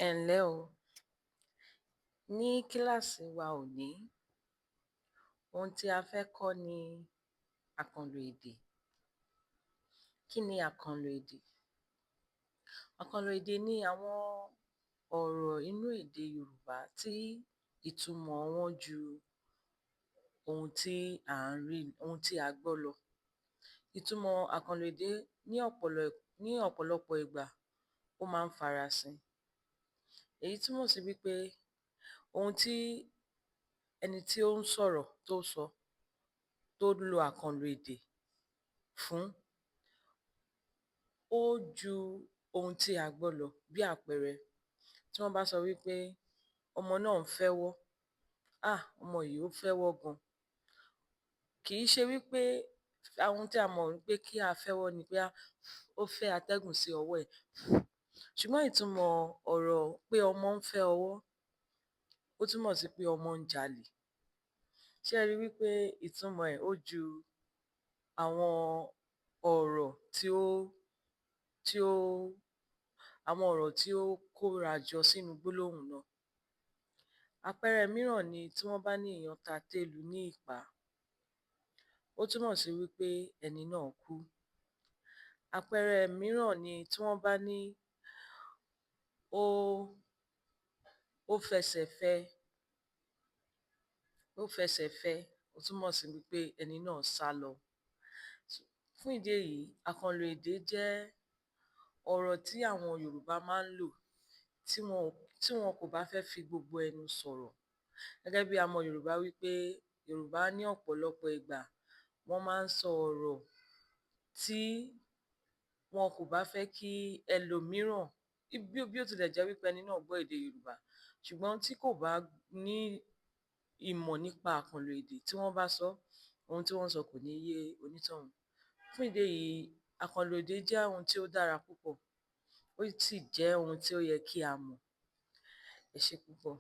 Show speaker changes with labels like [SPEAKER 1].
[SPEAKER 1] Ẹ ǹlẹ́ o, ní kíláàsì wa òní, ohun tí a fẹ́ kọ́ ni àkànlò èdè. Kí ni àkànlò èdè? Àkànlò èdè ni àwọn ọ̀rọ̀ inú èdè Yorùbá tí ìtumọ̀ wọn ju ohun tí a gbọ́ lọ. Ìtumọ̀ àkànlò èdè ní ọ̀pọ̀lọpọ̀ ìgbà ó máa ń farasin. Èyí túmọ̀ sí wípé ohun tí ẹni tí ó ń sọ̀rọ̀ tó sọ, tó lo àkànlò èdè fún, ó ju ohun tí a gbọ́ lọ. Bí àpẹẹrẹ, tí wọ́n bá sọ wípé ọmọ náà ń fẹ́wọ́, ọmọ yìí ó fẹ́wọ́ gan. Kì í ṣe wípé ohun tí a mọ̀ wípé kí a fẹ́wọ́ ni pé ó fẹ́ atẹ́gùn sí ọwọ́ ẹ̀. Ṣùgbọ́n ìtumọ̀ ọ̀rọ̀ pé ọmọ ń fẹ́ ọwọ́, ó túmọ̀ sí pé ọmọ ń jalè. Ṣé ẹ rí wípé ìtumọ̀ ẹ̀ ó ju àwọn ọ̀rọ̀ tí ó kóra jọ sínú gbólóhùn náà. Àpẹẹrẹ mìíràn ni tí wọ́n bá ní èèyàn ta téèlù ní ìpá, ó túmọ̀ sí wípé ẹni náà kú. Àpẹẹrẹ mìíràn ni tí wọ́n bá ní ó fẹsẹ̀ fẹ́, ó túmọ̀ sí wípé ẹni náà sálọ. Fún ìdí èyí, àkànlò èdè jẹ́ ọ̀rọ̀ tí àwọn Yorùbá máa ń lò tí wọn kò bá fẹ́ fi gbogbo ẹnu sọ̀rọ̀. Gẹ́gẹ́ bí a mọ̀ Yorùbá wípé Yorùbá ní ọ̀pọ̀lọpọ̀ ìgbà wọ́n máa ń sọ ọ̀rọ̀ tí wọn kò bá fẹ́ kí ẹlòmíràn, bí ó tilẹ̀ jẹ́ wípé ẹni náà gbọ́ èdè Yorùbá, ṣùgbọ́n tí kò bá ní ìmọ̀ nípa àkànlò èdè, tí wọ́n bá sọ, ohun tí wọ́n sọ kò ní yé onítọ̀hún. Fún ìdí èyí, àkànlò èdè jẹ́ ohun tí ó dára púpọ̀, ó sì jẹ́ ohun tí ó yẹ kí a mọ̀. Ẹ ṣé púpọ̀.